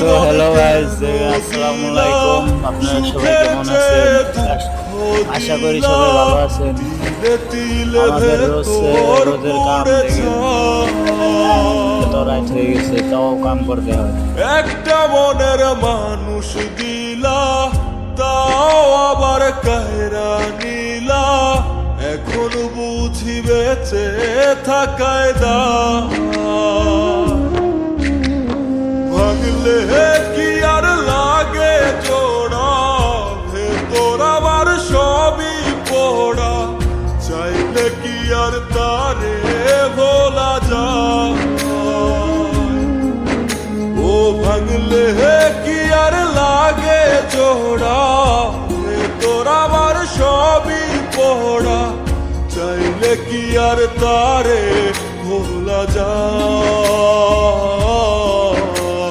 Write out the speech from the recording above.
So hello guys, আসসালামু আলাইকুম। আপনারা সবাই কেমন আছেন? আশা করি সবাই ভালো আছেন। আমাদের রোদের কাম তো রাত হয়ে গেছে, তাও কাম করতে হয়। একটা মনের মানুষ দিলা, তাও আবার কায়রা নিলা। এখন বুঝি বেঁচে থাকায় দা ভাঙলে কি আর লাগে জোড়া, ভেতর আমার সবই পোড়া। চাইলে কি আর তারে ভোলা যায়? ও ভাঙলে কি আর লাগে জোড়া, ভেতর আমার সবই পোড়া। চাইলে কি আর তারে ভোলা যায়?